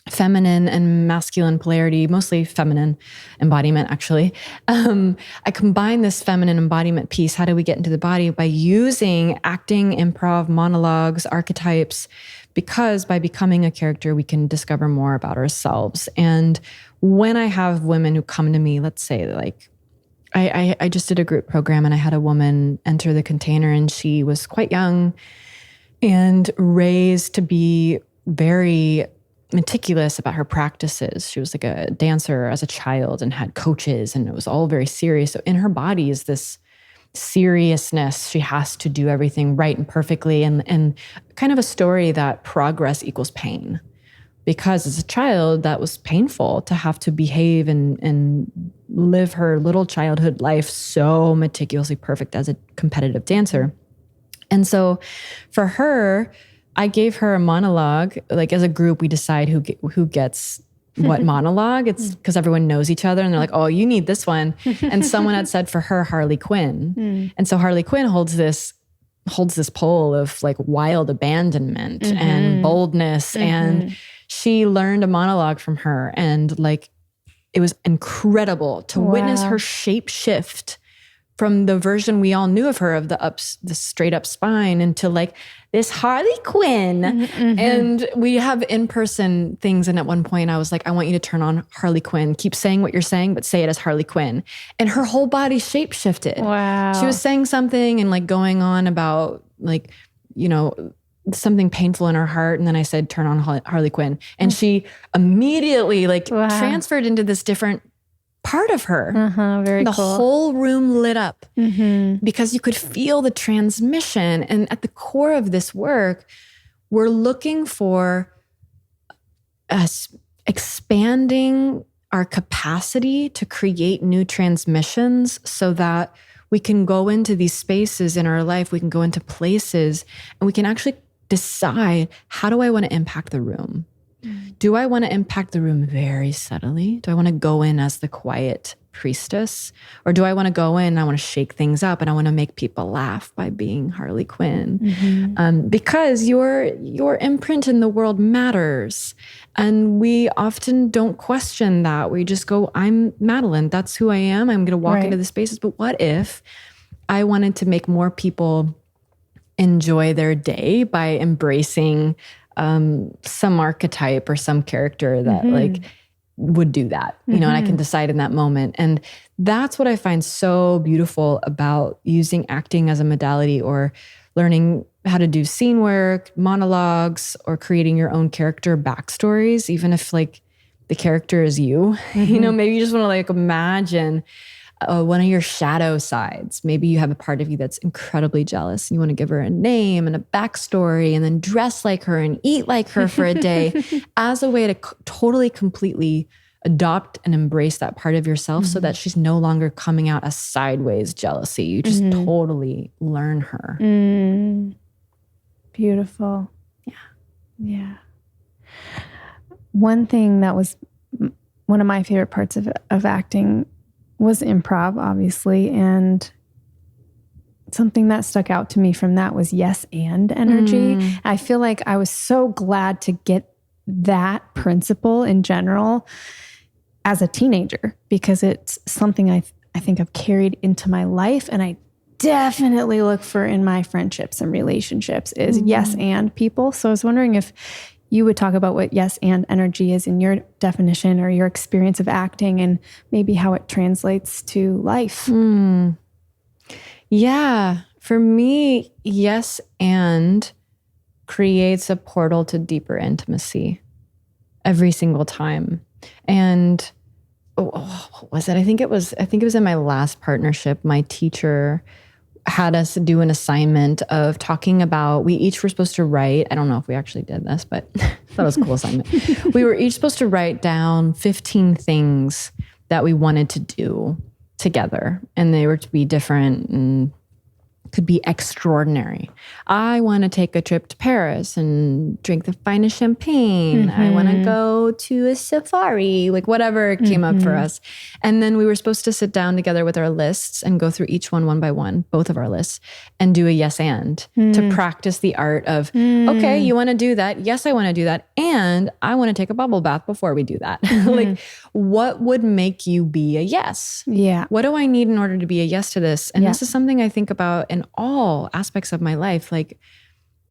feminine and masculine polarity, mostly feminine embodiment, actually. I combine this feminine embodiment piece. How do we get into the body? By using acting, improv, monologues, archetypes, because by becoming a character, we can discover more about ourselves. And when I have women who come to me, let's say I just did a group program and I had a woman enter the container, and she was quite young and raised to be very meticulous about her practices. She was a dancer as a child and had coaches, and it was all very serious. So in her body is this seriousness. She has to do everything right and perfectly, and kind of a story that progress equals pain. Because as a child, that was painful to have to behave and live her little childhood life so meticulously perfect as a competitive dancer. And so for her, I gave her a monologue. As a group, we decide who gets what monologue. It's because everyone knows each other, and they're oh, you need this one. And someone had said for her, Harley Quinn. And so Harley Quinn holds this pole of wild abandonment and boldness. And she learned a monologue from her, and like, it was incredible to witness her shape shift from the version we all knew of her, of the straight up spine, into like this Harley Quinn. Mm-hmm. And we have in-person things. And at one point I was like, I want you to turn on Harley Quinn. Keep saying what you're saying, but say it as Harley Quinn. And her whole body shape shifted. Wow. She was saying something and like going on about like, you know, something painful in her heart. And then I said, turn on Harley Quinn. And she immediately like transferred into this different part of her. Very the cool. whole room lit up because you could feel the transmission. And at the core of this work, we're looking for us expanding our capacity to create new transmissions so that we can go into these spaces in our life, we can go into places, and we can actually decide, how do I want to impact the room? Do I want to impact the room very subtly? Do I want to go in as the quiet priestess? Or do I want to go in and I want to shake things up and I want to make people laugh by being Harley Quinn? Because your imprint in the world matters. And we often don't question that. We just go, I'm Madelyn. That's who I am. I'm going to walk into the spaces. But what if I wanted to make more people enjoy their day by embracing some archetype or some character that like would do that, you know, and I can decide in that moment. And that's what I find so beautiful about using acting as a modality, or learning how to do scene work, monologues, or creating your own character backstories, even if like the character is you, you know, maybe you just want to like imagine one of your shadow sides. Maybe you have a part of you that's incredibly jealous and you want to give her a name and a backstory, and then dress like her and eat like her for a day as a way to totally, completely adopt and embrace that part of yourself so that she's no longer coming out as sideways jealousy. You just totally learn her. Beautiful. Yeah. One thing that was one of my favorite parts of acting was improv, obviously. And something that stuck out to me from that was yes and energy. I feel like I was so glad to get that principle in general as a teenager, because it's something I think I've carried into my life, and I definitely look for in my friendships and relationships is yes and people. So I was wondering if you would talk about what yes and energy is in your definition or your experience of acting, and maybe how it translates to life. Yeah. For me, yes and creates a portal to deeper intimacy every single time. And what was it? I think it was in my last partnership. My teacher had us do an assignment of talking about, we each were supposed to write, I don't know if we actually did this, but that was a cool assignment. We were each supposed to write down 15 things that we wanted to do together. And they were to be different and could be extraordinary. I want to take a trip to Paris and drink the finest champagne. I want to go to a safari, like whatever came up for us. And then we were supposed to sit down together with our lists and go through each one by one, both of our lists, and do a yes and to practice the art of, okay, you want to do that? Yes, I want to do that. And I want to take a bubble bath before we do that. Like, what would make you be a yes? Yeah. What do I need in order to be a yes to this? And this is something I think about in all aspects of my life. Like,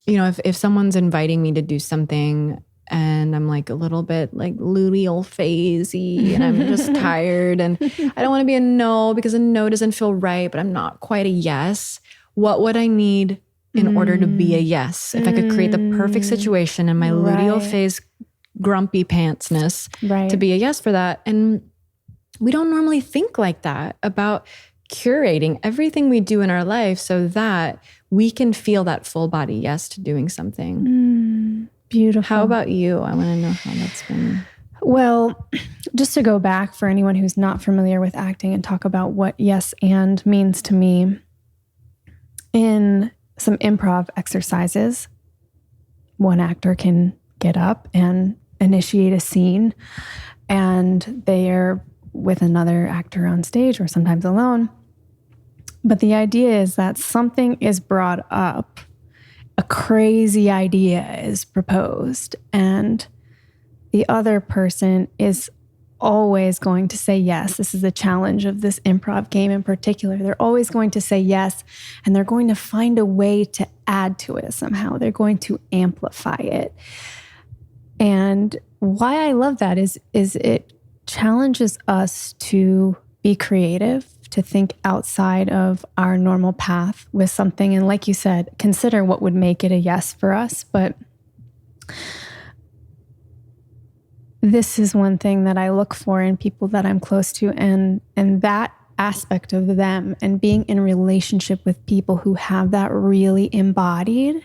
you know, if someone's inviting me to do something and I'm like a little bit like luteal phasey and I'm just tired and I don't want to be a no because a no doesn't feel right, but I'm not quite a yes. What would I need in order to be a yes? If I could create the perfect situation in my luteal phase grumpy pantsness to be a yes for that. And we don't normally think like that about curating everything we do in our life so that we can feel that full body yes to doing something. Beautiful. How about you? I want to know how that's been. Well, just to go back for anyone who's not familiar with acting and talk about what yes and means to me, in some improv exercises, one actor can get up and initiate a scene, and they are with another actor on stage or sometimes alone. But the idea is that something is brought up, a crazy idea is proposed, and the other person is always going to say yes. This is the challenge of this improv game in particular. They're always going to say yes, and they're going to find a way to add to it somehow. They're going to amplify it. And why I love that is it challenges us to be creative, to think outside of our normal path with something. And like you said, consider what would make it a yes for us. But this is one thing that I look for in people that I'm close to, and that aspect of them, and being in a relationship with people who have that really embodied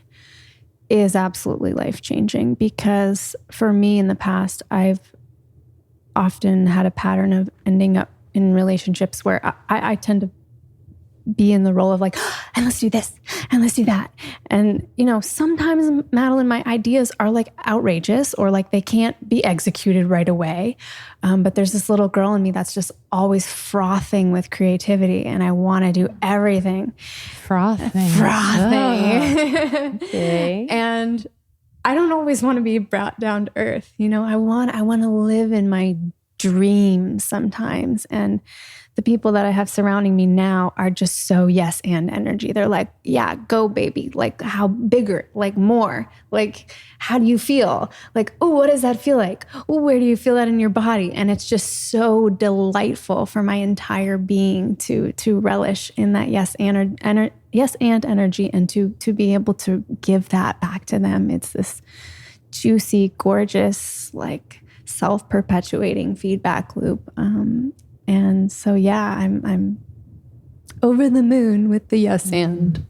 is absolutely life-changing. Because for me in the past, I've often had a pattern of ending up in relationships where I tend to be in the role of like, and let's do this, and let's do that. And, sometimes, Madelyn, my ideas are like outrageous, or like they can't be executed right away. But there's this little girl in me that's just always frothing with creativity, and I want to do everything. Frothing. Oh. Okay. And I don't always want to be brought down to earth. I want to live in my dreams sometimes. And the people that I have surrounding me now are just so yes and energy. They're like, yeah, go baby. Like, how bigger, like more, like, how do you feel? Like, oh, what does that feel like? Oh, where do you feel that in your body? And it's just so delightful for my entire being to relish in that yes and energy, and to be able to give that back to them. It's this juicy, gorgeous, like self-perpetuating feedback loop. And so, yeah, I'm over the moon with the yes and.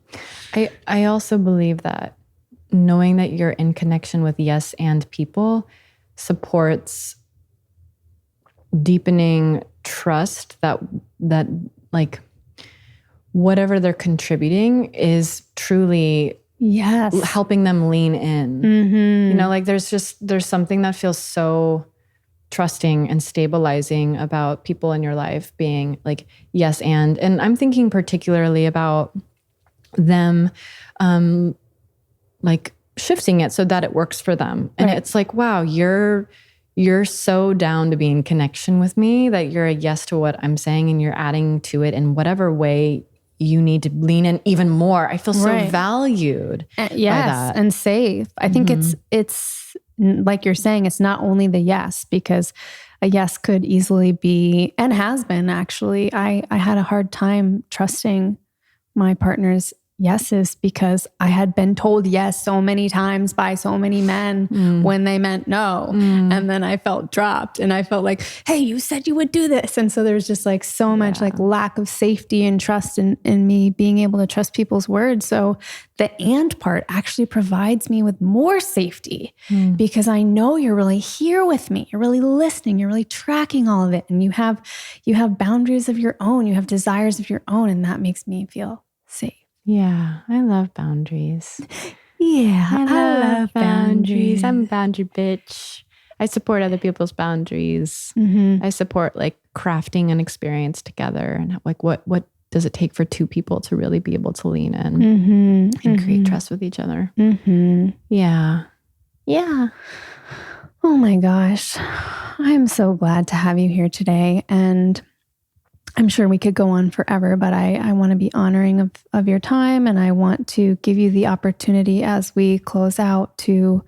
I also believe that knowing that you're in connection with yes and people supports deepening trust that like whatever they're contributing is truly helping them lean in. Mm-hmm. Like there's something that feels so trusting and stabilizing about people in your life being like, yes. And I'm thinking particularly about them, like shifting it so that it works for them. And It's like, wow, you're so down to be in connection with me that you're a yes to what I'm saying, and you're adding to it in whatever way you need to lean in even more. I feel so valued by that. And safe. I think it's like you're saying, it's not only the yes, because a yes could easily be, and has been actually, I had a hard time trusting my partner's yeses because I had been told yes so many times by so many men when they meant no. And then I felt dropped, and I felt like, hey, you said you would do this. And so there's just like so much like lack of safety and trust in me being able to trust people's words. So the and part actually provides me with more safety because I know you're really here with me. You're really listening. You're really tracking all of it. And you have boundaries of your own. You have desires of your own. And that makes me feel safe. Yeah, I love boundaries. Yeah, I love boundaries. I'm a boundary bitch. I support other people's boundaries. I support like crafting an experience together, and like what does it take for two people to really be able to lean in and create trust with each other? Yeah. Oh my gosh, I'm so glad to have you here today, and I'm sure we could go on forever, but I want to be honoring of your time. And I want to give you the opportunity as we close out to,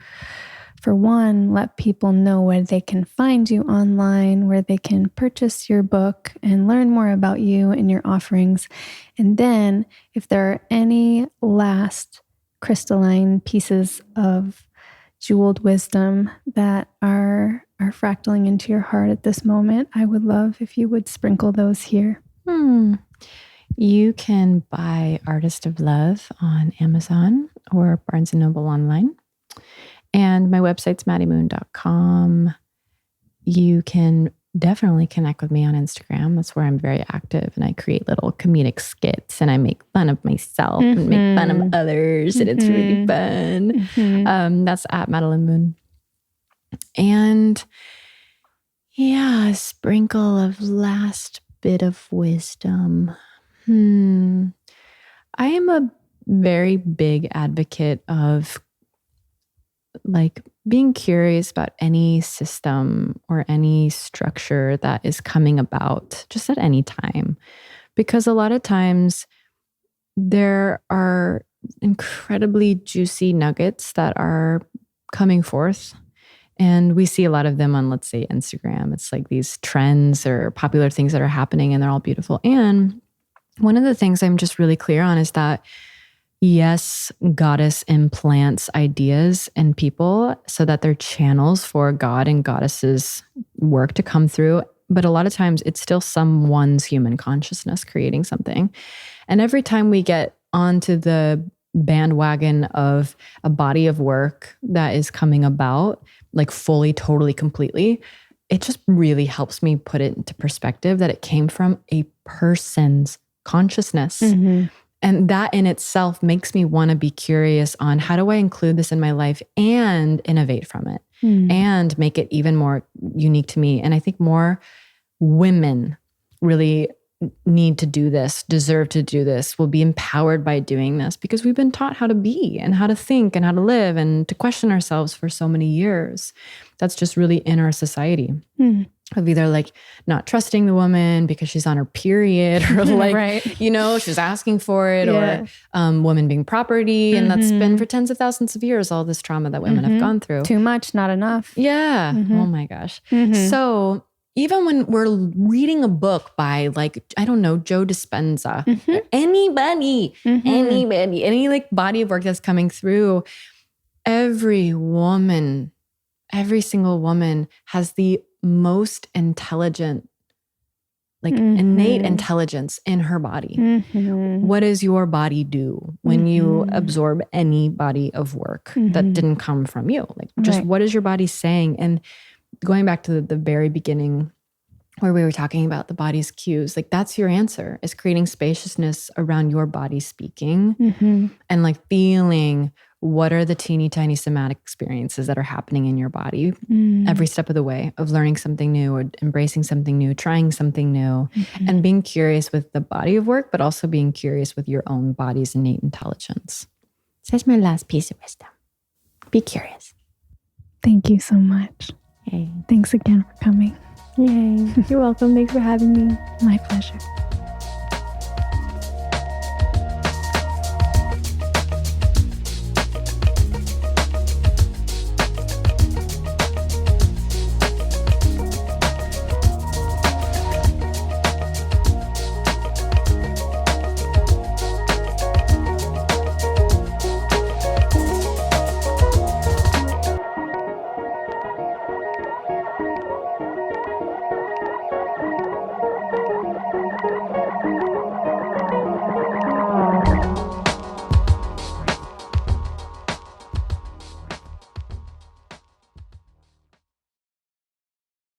for one, let people know where they can find you online, where they can purchase your book and learn more about you and your offerings. And then if there are any last crystalline pieces of jeweled wisdom that are fractaling into your heart at this moment, I would love if you would sprinkle those here. You can buy Artist of Love on Amazon or Barnes & Noble online. And my website's maddiemoon.com. You can definitely connect with me on Instagram. That's where I'm very active, and I create little comedic skits, and I make fun of myself and make fun of others, and it's really fun. That's at Madelyn Moon. And yeah, a sprinkle of last bit of wisdom. I am a very big advocate of like being curious about any system or any structure that is coming about just at any time. Because a lot of times there are incredibly juicy nuggets that are coming forth. And we see a lot of them on, let's say, Instagram. It's like these trends or popular things that are happening and they're all beautiful. And one of the things I'm just really clear on is that, yes, goddess implants ideas in people so that they're channels for God and goddesses' work to come through. But a lot of times it's still someone's human consciousness creating something. And every time we get onto the bandwagon of a body of work that is coming about, like fully, totally, completely, it just really helps me put it into perspective that it came from a person's consciousness. Mm-hmm. And that in itself makes me want to be curious on how do I include this in my life and innovate from it and make it even more unique to me. And I think more women really need to do this, deserve to do this, will be empowered by doing this because we've been taught how to be and how to think and how to live and to question ourselves for so many years. That's just really in our society. Of either like not trusting the woman because she's on her period or like, right. You know, she's asking for it or woman being property. And that's been for tens of thousands of years, all this trauma that women have gone through. Too much, not enough. Yeah. Oh my gosh. So even when we're reading a book by like, I don't know, Joe Dispenza, anybody, any like body of work that's coming through, every single woman has the most intelligent, like innate intelligence in her body. What does your body do when you absorb any body of work that didn't come from you? Like just what is your body saying? And going back to the very beginning where we were talking about the body's cues, like that's your answer, is creating spaciousness around your body speaking and like feeling what are the teeny tiny somatic experiences that are happening in your body every step of the way of learning something new or embracing something new, trying something new, and being curious with the body of work, but also being curious with your own body's innate intelligence. So that's my last piece of wisdom. Be curious. Thank you so much. Yay. Thanks again for coming. Yay. You're welcome. Thanks for having me. My pleasure.